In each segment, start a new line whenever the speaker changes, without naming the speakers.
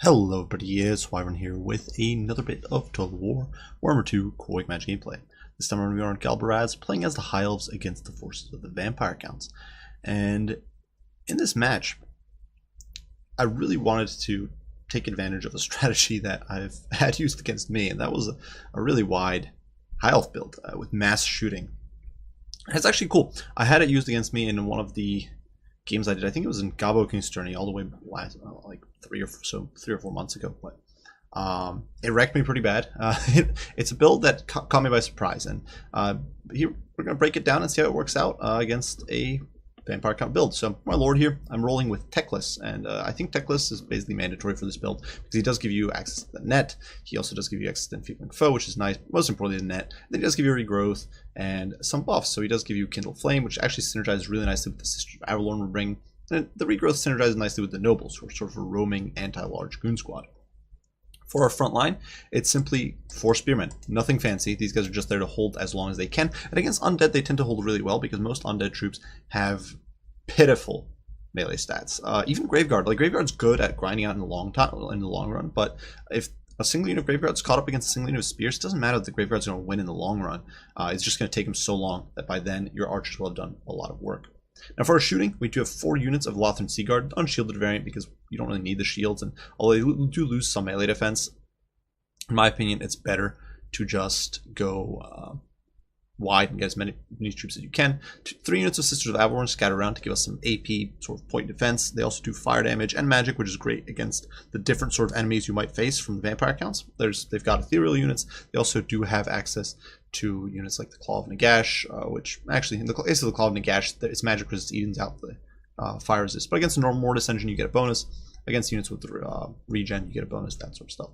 Hello everybody, it's Wyvern here with another bit of Total War Warhammer 2 Quick Match gameplay. This time we are on Galbaraz playing as the High Elves against the forces of the Vampire Counts. And in this match, I really wanted to take advantage of a strategy that I've had used against me, and that was a really wide High Elf build with mass shooting. It's actually cool. I had it used against me in one of the games I did. I think it was in Gabo King's Journey all the way last, like 3 or 4 months ago. But it wrecked me pretty bad. It's a build that caught me by surprise, and here we're gonna break it down and see how it works out against a Vampire Count build. So my lord here, I'm rolling with Techless, and I think Techless is basically mandatory for this build because he does give you access to the net. He also does give you access to Enfeebling Foe, which is nice. Most importantly, the net. And then he does give you regrowth and some buffs. So he does give you Kindle Flame, which actually synergizes really nicely with the Sisters of Avalorn will bring. And the regrowth synergizes nicely with the Nobles, who are sort of a roaming anti-large goon squad. For our front line, it's simply 4 spearmen. Nothing fancy. These guys are just there to hold as long as they can. And against undead, they tend to hold really well because most undead troops have pitiful melee stats. Even Graveguard. Like, Graveguard's good at grinding out in the long run, but if a single unit of Graveguard's caught up against a single unit of Spears, it doesn't matter that the Graveguard's going to win in the long run. It's just going to take them so long that by then your archers will have done a lot of work. Now for our shooting, we do have 4 units of Lothran Seaguard, unshielded variant because you don't really need the shields, and although you do lose some melee defense, in my opinion, it's better to just go wide and get as many troops as you can. 3 units of Sisters of Avalorn scattered around to give us some AP sort of point defense. They also do fire damage and magic, which is great against the different sort of enemies you might face from the Vampire Counts. They've got ethereal units. They also do have access to units like the Claw of Nagash, which actually, in the case of the Claw of Nagash, its magic resist evens out the fire resist. But against the normal Mortis engine, you get a bonus. Against units with regen, you get a bonus, that sort of stuff.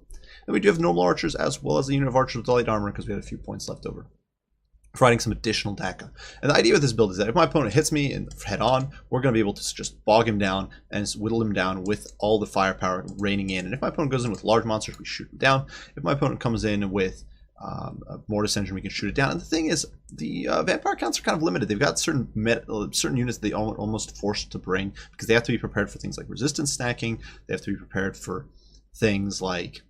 Then we do have normal archers as well as a unit of archers with light armor because we had a few points left over, providing some additional Dakka. And the idea with this build is that if my opponent hits me head on, we're going to be able to just bog him down and whittle him down with all the firepower raining in. And if my opponent goes in with large monsters, we shoot him down. If my opponent comes in with a Mortis engine, we can shoot it down. And the thing is, the Vampire Counts are kind of limited. They've got certain units they almost forced to bring because they have to be prepared for things like resistance stacking. They have to be prepared for things like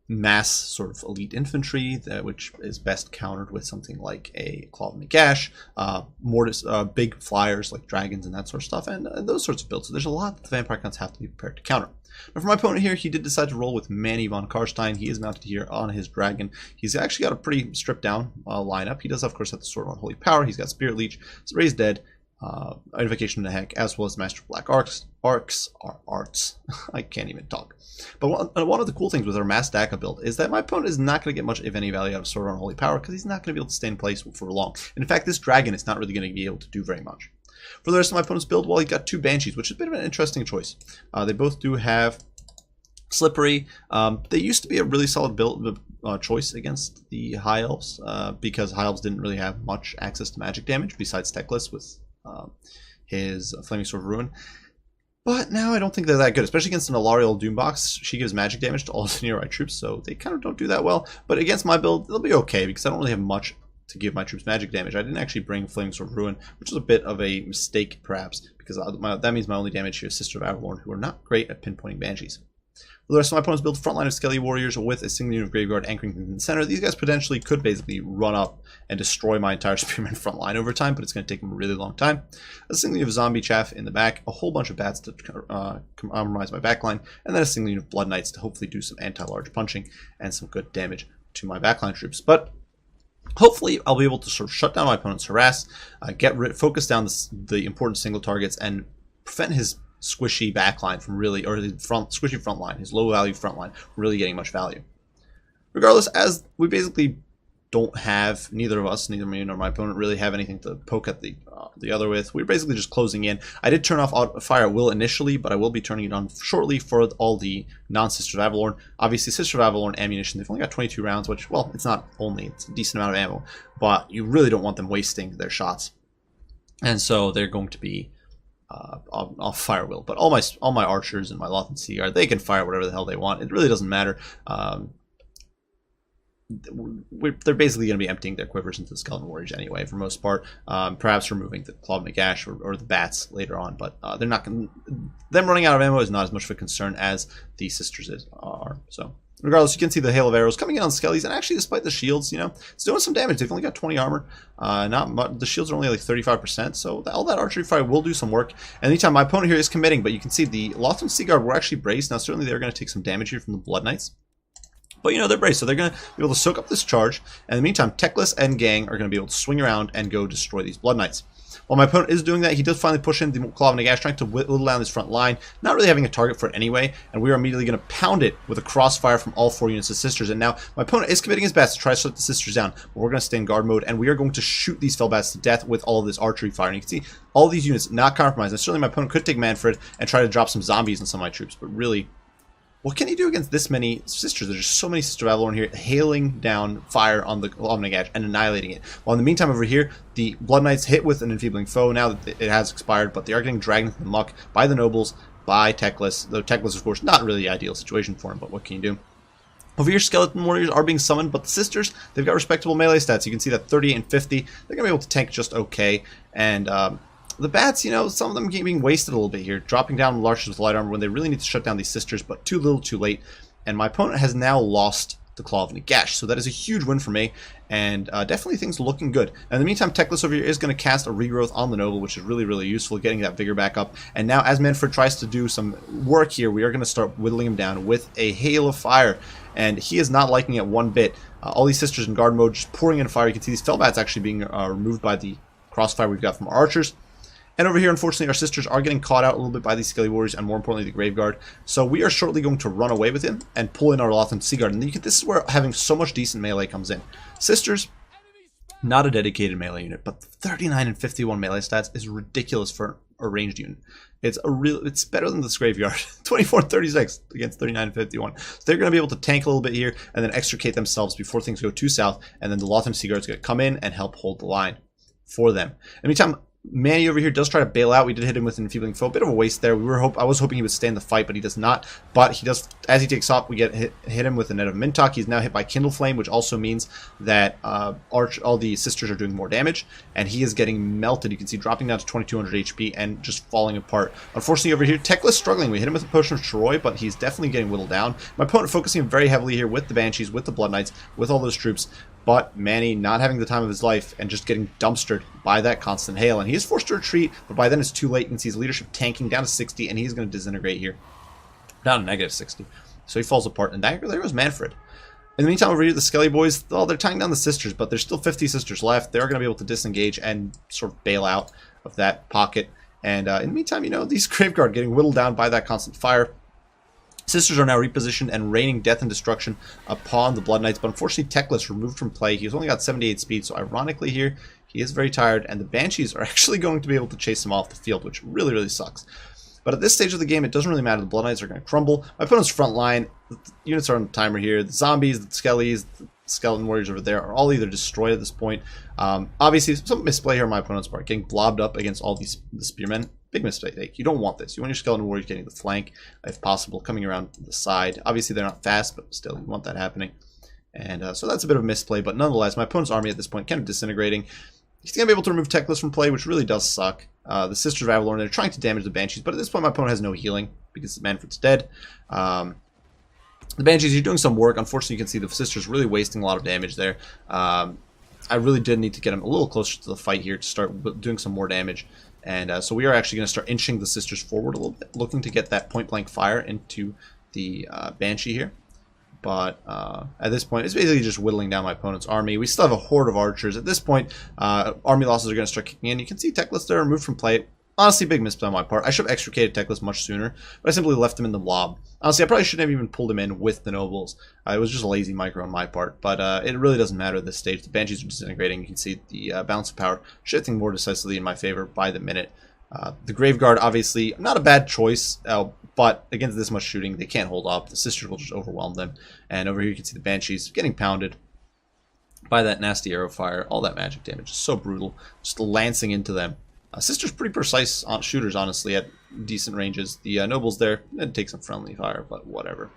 mass sort of elite infantry, which is best countered with something like a Claw of Nagash, Mortis, big flyers like dragons and that sort of stuff, and those sorts of builds. So there's a lot that the Vampire Counts have to be prepared to counter. Now for my opponent here, he did decide to roll with Manny von Karstein. He is mounted here on his dragon. He's actually got a pretty stripped down lineup. He does, of course, have the Sword of Unholy Power. He's got Spirit Leech, Raised Dead, Invocation of the Heck, as well as Master of Black Arts. I can't even talk. But one of the cool things with our Mass Dakka build is that my opponent is not going to get much, if any, value out of Sword of Unholy Power because he's not going to be able to stay in place for long. And in fact, this dragon is not really going to be able to do very much. For the rest of my opponent's build, well, he got 2 Banshees, which is a bit of an interesting choice. They both do have Slippery. They used to be a really solid build choice against the High Elves because High Elves didn't really have much access to magic damage besides Techless with his Flaming Sword of Ruin. But now I don't think they're that good, especially against an Alariel Doombox. She gives magic damage to all the nearby troops, so they kind of don't do that well. But against my build, they'll be okay because I don't really have much to give my troops magic damage. I didn't actually bring Flaming Sword of Ruin, which is a bit of a mistake, perhaps, because that means my only damage here is Sister of Avalorn, who are not great at pinpointing Banshees. For the rest of my opponent's build, frontline of Skelly Warriors with a single unit of Graveguard anchoring in the center. These guys potentially could basically run up and destroy my entire Spearman front line over time, but it's going to take them a really long time. A single unit of Zombie Chaff in the back, a whole bunch of bats to compromise my backline, and then a single unit of Blood Knights to hopefully do some anti-large punching and some good damage to my backline troops. But hopefully, I'll be able to sort of shut down my opponent's harass, focus down the important single targets, and prevent his squishy backline from really, or the squishy front line, his low value front line, from really getting much value. Regardless, as we basically don't have, neither of us, neither me nor my opponent, really have anything to poke at the other with. We're basically just closing in. I did turn off fire at will initially, but I will be turning it on shortly for all the non-Sisters of Avalorn. Obviously, Sister of Avalorn ammunition, they've only got 22 rounds, which, well, it's not only, it's a decent amount of ammo, but you really don't want them wasting their shots. And so they're going to be off fire will. But all my archers and my Lothran Seaguard, they can fire whatever the hell they want. It really doesn't matter. they're basically going to be emptying their quivers into the Skeleton Warriors anyway, for most part. Perhaps removing the Claw of Nagash or the Bats later on, but they're not going. Them running out of ammo is not as much of a concern as the Sisters are. So regardless, you can see the hail of arrows coming in on Skellies, and actually, despite the shields, you know, it's doing some damage. They've only got 20 armor. Not much. The shields are only like 35%, so all that archery fire will do some work. And anytime my opponent here is committing, but you can see the Lothran Seaguard were actually braced. Now, certainly they're going to take some damage here from the Blood Knights. But, you know, they're braced, so they're going to be able to soak up this charge. And in the meantime, Teclis and Gang are going to be able to swing around and go destroy these Blood Knights. While my opponent is doing that, he does finally push in the Claw of Nagash, trying to whittle down this front line, not really having a target for it anyway, and we are immediately going to pound it with a crossfire from all 4 units of Sisters. And now my opponent is committing his best to try to shut the Sisters down, but we're going to stay in guard mode, and we are going to shoot these Felbats to death with all of this archery fire. And you can see all these units not compromised. And certainly my opponent could take Manfred and try to drop some zombies on some of my troops, but really, what can he do against this many Sisters? There's just so many Sister Avalorn here, hailing down fire on the Claw of Nagash and annihilating it. While in the meantime over here, the Blood Knights hit with an enfeebling foe now that it has expired, but they are getting dragged into the muck by the Nobles, by Teclis. Though Teclis, of course, not really the ideal situation for him, but what can you do? Over here, Skeleton Warriors are being summoned, but the Sisters, they've got respectable melee stats. You can see that 38 and 50, they're going to be able to tank just okay. And the Bats, you know, some of them being wasted a little bit here, dropping down Larches with light armor when they really need to shut down these Sisters, but too little, too late. And my opponent has now lost the Claw of Nagash, so that is a huge win for me, and definitely things looking good. And in the meantime, Teclis over here is going to cast a regrowth on the Noble, which is really, really useful, getting that vigor back up. And now, as Manfred tries to do some work here, we are going to start whittling him down with a hail of fire, and he is not liking it one bit. All these Sisters in guard mode just pouring in fire. You can see these Felbats actually being removed by the crossfire we've got from our archers. And over here, unfortunately, our Sisters are getting caught out a little bit by these Skelly Warriors, and more importantly, the Graveguard. So we are shortly going to run away with him and pull in our Lothran Seaguard. And this is where having so much decent melee comes in. Sisters, not a dedicated melee unit, but 39 and 51 melee stats is ridiculous for a ranged unit. It's better than this Graveyard. 24 and 36 against 39 and 51. So they're going to be able to tank a little bit here and then extricate themselves before things go too south. And then the Lothran Seaguard is going to come in and help hold the line for them. In the meantime, Manny over here does try to bail out. We did hit him with an enfeebling foe. Bit of a waste there. I was hoping he would stay in the fight, but he does not. But he does, as he takes off, we get hit him with a net of Mintok. He's now hit by Kindle Flame, which also means that all the Sisters are doing more damage, and he is getting melted. You can see dropping down to 2200 HP and just falling apart. Unfortunately, over here, Teclis struggling. We hit him with a Potion of Troy, but he's definitely getting whittled down. My opponent focusing very heavily here with the Banshees, with the Blood Knights, with all those troops. But Manny not having the time of his life and just getting dumpstered by that constant hail. And he is forced to retreat, but by then it's too late. You can see his leadership tanking down to 60, and he's going to disintegrate here. Down to negative 60. So he falls apart, and there goes Manfred. In the meantime, over here, the Skelly boys, well, they're tying down the Sisters, but there's still 50 Sisters left. They're going to be able to disengage and sort of bail out of that pocket. And in the meantime, you know, these Graveguard getting whittled down by that constant fire. Sisters are now repositioned and raining death and destruction upon the Blood Knights, but unfortunately Teclis removed from play. He's only got 78 speed, so ironically here, he is very tired, and the Banshees are actually going to be able to chase him off the field, which really, really sucks. But at this stage of the game, it doesn't really matter. The Blood Knights are going to crumble. My opponent's front line, the units are on the timer here. The zombies, the Skellies, the Skeleton Warriors over there are all either destroyed at this point. Obviously, some misplay here on my opponent's part, getting blobbed up against all the Spearmen. Big mistake. You don't want this. You want your Skeleton Warriors getting the flank, if possible, coming around the side. Obviously, they're not fast, but still, you want that happening. And so that's a bit of a misplay, but nonetheless, my opponent's army at this point kind of disintegrating. He's going to be able to remove Teclis from play, which really does suck. The Sisters of Avalorn, they're trying to damage the Banshees, but at this point, my opponent has no healing because Manfred's dead. The Banshees are doing some work. Unfortunately, you can see the Sisters really wasting a lot of damage there. I really did need to get him a little closer to the fight here to start doing some more damage. And so we are actually going to start inching the Sisters forward a little bit, looking to get that point-blank fire into the Banshee here. But at this point, it's basically just whittling down my opponent's army. We still have a horde of archers. At this point, army losses are going to start kicking in. You can see Teclis there removed from play. Honestly, big misplay on my part. I should have extricated Teclis much sooner, but I simply left him in the blob. Honestly, I probably shouldn't have even pulled him in with the Nobles. It was just a lazy micro on my part, but it really doesn't matter at this stage. The Banshees are disintegrating. You can see the balance of power shifting more decisively in my favor by the minute. The Graveguard, obviously, not a bad choice, but against this much shooting, they can't hold up. The Sisters will just overwhelm them. And over here, you can see the Banshees getting pounded by that nasty arrow fire. All that magic damage is so brutal, just lancing into them. Sisters pretty precise shooters, honestly, at decent ranges. The Nobles there, it takes some friendly fire, but whatever.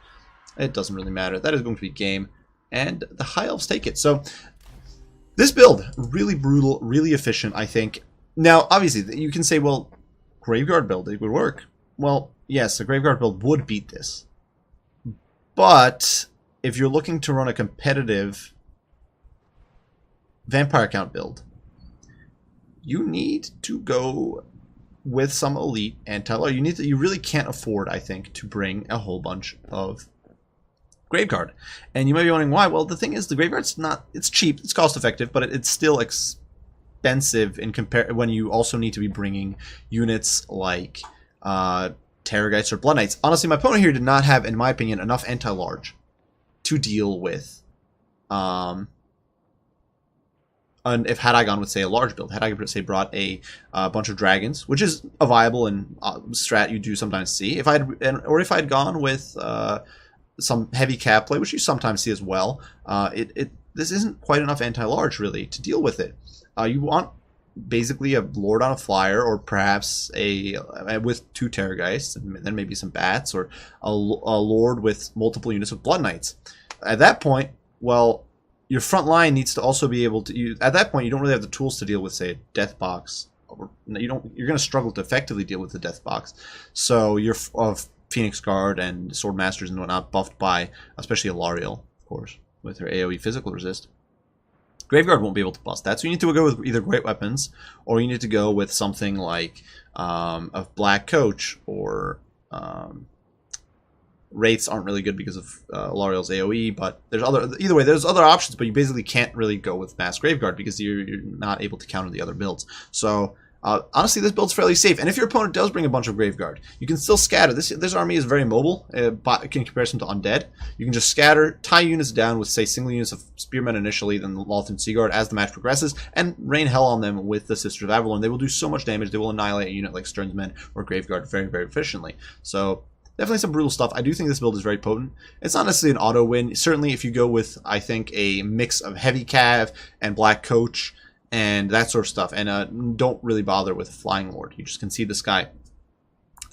It doesn't really matter. That is going to be game. and the High Elves take it. So this build, really brutal, really efficient, I think. Now, obviously, you can say, well, Graveyard build, it would work. Well, yes, a Graveyard build would beat this. But if you're looking to run a competitive Vampire Count build, you need to go with some elite anti-lore. You really can't afford, I think, to bring a whole bunch of Graveguard. And you might be wondering why. Well, the thing is, the Graveguard's not, it's cheap, it's cost effective, but it's still expensive in when you also need to be bringing units like Terrorgeists or Blood Knights. Honestly, my opponent here did not have, in my opinion, enough anti-large to deal with and if had I gone with, say, a large build, had I, say, brought a bunch of dragons, which is a viable and strat you do sometimes see, if I'd gone with some heavy cap play, which you sometimes see as well, this isn't quite enough anti-large really to deal with it. You want basically a Lord on a Flyer, or perhaps with 2 Terrorgeists, and then maybe some Bats, or a Lord with multiple units of Blood Knights. At that point, well, your front line needs to also be able to. At that point, you don't really have the tools to deal with, say, a Death Box. You're going to struggle to effectively deal with the Death Box. So your Phoenix Guard and Sword Masters and whatnot buffed by, especially Alarielle, of course, with her AoE physical resist. Graveguard won't be able to bust that, so you need to go with either Great Weapons, or you need to go with something like a Black Coach, or Wraiths aren't really good because of Alarielle's AoE, but there's either way, there's other options, but you basically can't really go with Mass Graveguard because you're not able to counter the other builds. So honestly, this build's fairly safe, and if your opponent does bring a bunch of Graveguard, you can still scatter. This army is very mobile in comparison to Undead. You can just scatter, tie units down with, say, single units of Spearmen initially, then the Lothran Seaguard as the match progresses, and rain hell on them with the Sisters of Avalorn. They will do so much damage, they will annihilate a unit like Stern's Men or Graveguard very, very efficiently. So definitely some brutal stuff. I do think this build is very potent. It's not necessarily an auto win. Certainly if you go with, I think, a mix of Heavy Cav and Black Coach and that sort of stuff, and don't really bother with Flying Lord. You just concede the sky.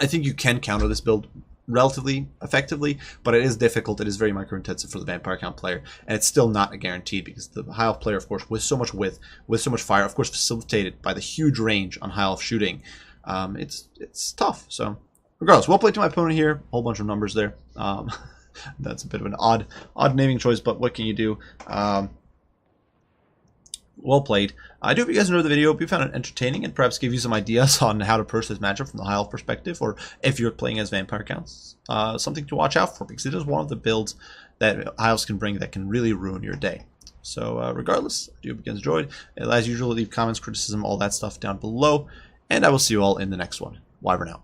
I think you can counter this build relatively effectively, but it is difficult. It is very micro-intensive for the Vampire Count player, and it's still not a guarantee because the High Elf player, of course, with so much width, with so much fire, of course facilitated by the huge range on High Elf shooting, it's tough. So regardless, well played to my opponent here. A whole bunch of numbers there. That's a bit of an odd naming choice, but what can you do? Well played. I do hope you guys enjoyed the video. Hope you found it entertaining and perhaps give you some ideas on how to approach this matchup from the High Elf perspective, or if you're playing as Vampire Counts, something to watch out for, because it is one of the builds that High Elves can bring that can really ruin your day. So regardless, I do hope you guys enjoyed. As usual, leave comments, criticism, all that stuff down below, and I will see you all in the next one. Wyvern out.